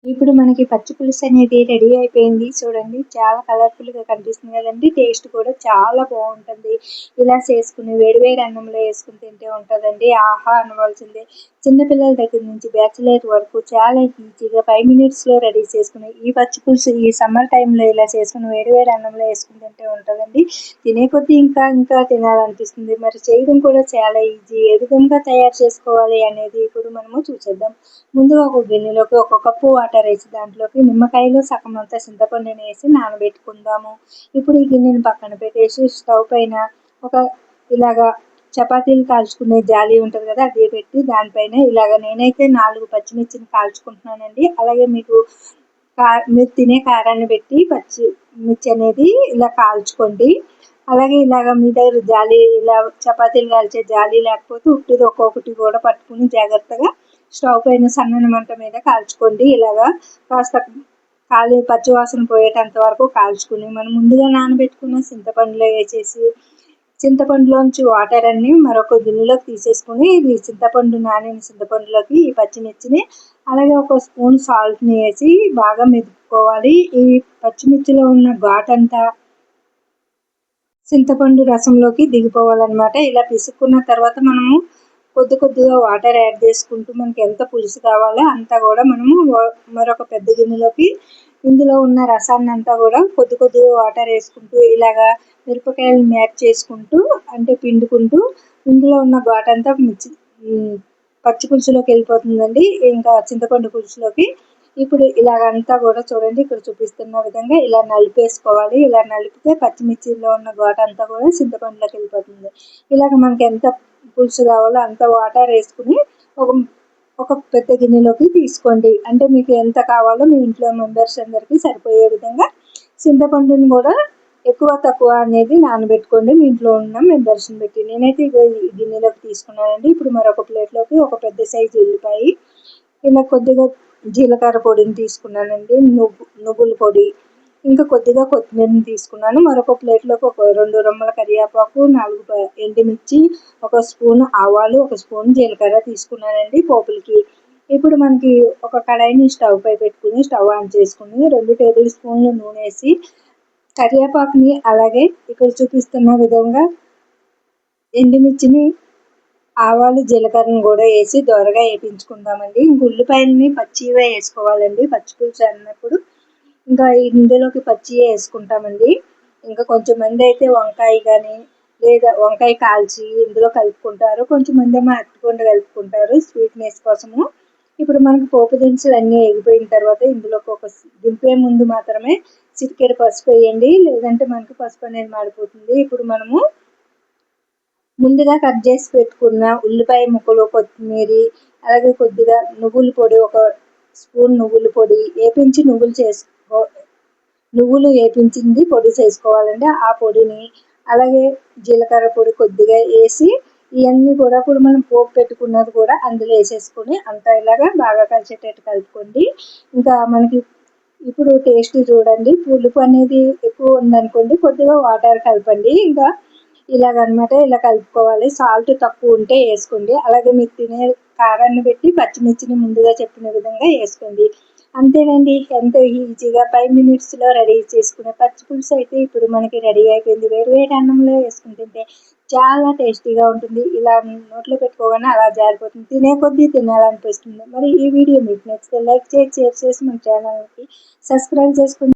ఇప్పుడు మనకి పచ్చి పులుసు అనేది రెడీ అయిపోయింది. చూడండి చాలా కలర్‌ఫుల్‌గా కనిపిస్తుంది కదండీ! టేస్ట్ కూడా చాలా బావుంటుంది. ఇలా చేసుకొని వేడి వేడి అన్నంలో ఏసుకొని తింటే ఉంటదండి. ఆహా! అనవలసిందే. చిన్న పిల్లల దగ్గర నుంచి బ్యాచిలర్ వరకు చాలా ఈజీగా 5 మినిట్స్‌లో రెడీ చేసుకునే ఈ పచ్చి పులుసు ఈ సమ్మర్ టైమ్‌లో ఇలా చేసుకొని వేడి వేడి అన్నంలో ఏసుకొని తింటే ఉంటదండి. తినే కొద్దీ ఇంకా ఇంకా తినాలనిపిస్తుంది. మరి చేయడం కూడా చాలా ఈజీ. ఏ విధంగా తయారు చేసుకోవాలి అనేది ఇప్పుడు మనము చూసేద్దాం. ముందుగా ఒక గిన్నెలోకి ఒక కప్పు వాటర్ వేసి దాంట్లోకి నిమ్మకాయలో సగం అంతా చింతపండుని వేసి నానబెట్టుకుందాము. ఇప్పుడు ఈ గిన్నెని పక్కన పెట్టేసి స్టవ్ పైన ఒక ఇలాగా చపాతీలు కాల్చుకునే జాలి ఉంటుంది కదా, అది పెట్టి దానిపైన ఇలాగ నేనైతే 4 పచ్చిమిర్చిని కాల్చుకుంటున్నానండి. అలాగే మీకు మీరు తినే కారాన్ని పెట్టి పచ్చిమిర్చి అనేది ఇలా కాల్చుకోండి. అలాగే ఇలాగ మీ దగ్గర జాలి ఇలా చపాతీలు కాల్చే జాలి లేకపోతే ఉట్టిది ఒక్కొక్కటి కూడా పట్టుకుని జాగ్రత్తగా స్టవ్ పైన సన్నని మంట మీద కాల్చుకోండి. ఇలాగా కాస్త పచ్చివాసన పోయేటంత వరకు కాల్చుకుని మనం ముందుగా నానబెట్టుకున్న చింతపండులో వేసేసి చింతపండులోంచి వాటర్ అన్ని మరొక గిన్నెలోకి తీసేసుకుని ఇది నానిన చింతపండులోకి ఈ పచ్చిమిర్చిని అలాగే ఒక స్పూన్ సాల్ట్ని వేసి బాగా మెదుపుకోవాలి. ఈ పచ్చిమిర్చిలో ఉన్న ఘాటంతా చింతపండు రసంలోకి దిగిపోవాలన్నమాట. ఇలా పిసుక్కున్న తర్వాత మనము కొద్దిగా వాటర్ యాడ్ చేసుకుంటూ మనకి ఎంత పులుసు కావాలో అంతా కూడా మనము మరొక పెద్ద గిన్నెలోకి ఇందులో ఉన్న రసాన్ని అంతా కూడా కొద్దిగా వాటర్ వేసుకుంటూ ఇలాగా మిరపకాయలను యాడ్ చేసుకుంటూ అంటే పిండుకుంటూ ఇందులో ఉన్న ఘాటంతా పచ్చి పులుసులోకి వెళ్ళిపోతుందండి. ఇంకా చింతపండు పులుసులోకి ఇప్పుడు ఇలాగంతా కూడా చూడండి ఇక్కడ చూపిస్తున్న విధంగా ఇలా నలిపేసుకోవాలి. ఇలా నలిపితే పచ్చిమిర్చిలో ఉన్న ఘాటంతా కూడా చింతపండులోకి వెళ్ళిపోతుంది. ఇలాగ మనకి ఎంత పులుసు కావాలో అంత వాటర్ వేసుకుని ఒక పెద్ద గిన్నెలోకి తీసుకోండి. అంటే మీకు ఎంత కావాలో మీ ఇంట్లో మెంబర్స్ అందరికీ సరిపోయే విధంగా చింతపండుని కూడా ఎక్కువ తక్కువ అనేది నానబెట్టుకోండి మీ ఇంట్లో ఉన్న మెంబర్స్ని బట్టి. నేనైతే ఈ గిన్నెలోకి తీసుకున్నానండి. ఇప్పుడు మరొక ప్లేట్లోకి ఒక పెద్ద సైజు ఉల్లిపాయ, ఇలా కొద్దిగా జీలకర్ర పొడిని తీసుకున్నానండి, నువ్వుల పొడి, ఇంకా కొద్దిగా కొత్తిమీరని తీసుకున్నాను. మరొక ప్లేట్లోకి ఒక 2 రెమ్మల కరివేపాకు, 4 ఎండుమిర్చి, ఒక స్పూన్ ఆవాలు, ఒక స్పూన్ జీలకర్ర తీసుకున్నానండి పోపులకి. ఇప్పుడు మనకి ఒక కడాయిని స్టవ్ పై పెట్టుకుని స్టవ్ ఆన్ చేసుకుని 2 టేబుల్ స్పూన్లు నూనె వేసి కరివేపాకుని అలాగే ఇక్కడ చూపిస్తున్న విధంగా ఎండుమిర్చిని ఆవాలు జీలకర్రను కూడా వేసి దోరగా వేయించుకుందామండి. ఇంక ఉల్లిపాయలని పచ్చివే వేసుకోవాలండి. పచ్చి పులుసు అన్నప్పుడు ఇంకా ఇందులోకి పచ్చివే వేసుకుంటామండి. ఇంకా కొంచెం మంది అయితే వంకాయ కానీ లేదా వంకాయ కాల్చి ఇందులో కలుపుకుంటారు. కొంచెం మంది ఏమో అరటిపండు కలుపుకుంటారు స్వీట్నెస్ కోసము. ఇప్పుడు మనకు పోపు దినుసులు అన్నీ వేగిపోయిన తర్వాత ఇందులోకి దింపే ముందు మాత్రమే చిటికెడు పసుపు వేయండి, లేదంటే మనకి పసుపు అనేది మాడిపోతుంది. ఇప్పుడు మనము ముందుగా కట్ చేసి పెట్టుకున్న ఉల్లిపాయ ముక్కలు, కొత్తిమీర, అలాగే కొద్దిగా నువ్వుల పొడి, ఒక స్పూన్ నువ్వుల పొడి వేపించి నువ్వులు వేపించింది పొడి చేసుకోవాలండి. ఆ పొడిని అలాగే జీలకర్ర పొడి కొద్దిగా వేసి ఇవన్నీ కూడా ఇప్పుడు మనం పోపు పెట్టుకున్నది కూడా అందులో వేసేసుకొని అంతా ఇలాగా బాగా కలిసేటట్టు కలుపుకోండి. ఇంకా మనకి ఇప్పుడు టేస్ట్ చూడండి, పులుపు అనేది ఎక్కువ ఉందనుకోండి కొద్దిగా వాటర్ కలపండి. ఇంకా ఇలాగనమాట ఇలా కలుపుకోవాలి. సాల్ట్ తక్కువ ఉంటే వేసుకోండి. అలాగే మీరు తినే కారాన్ని బట్టి పచ్చిమిర్చిని ముందుగా చెప్పిన విధంగా వేసుకోండి. అంతేనండి, ఎంతో ఈజీగా 5 మినిట్స్లో రెడీ చేసుకునే పచ్చి పులుసు అయితే ఇప్పుడు మనకి రెడీ అయిపోయింది. వేడి వేడి అన్నంలో వేసుకుని తింటే చాలా టేస్టీగా ఉంటుంది. ఇలా నోట్లో పెట్టుకోగానే అలా జారిపోతుంది. తినే కొద్దీ తినాలనిపిస్తుంది. మరి ఈ వీడియో మీకు నచ్చితే లైక్ చేసి షేర్ చేసి మన ఛానల్కి సబ్స్క్రైబ్ చేసుకుని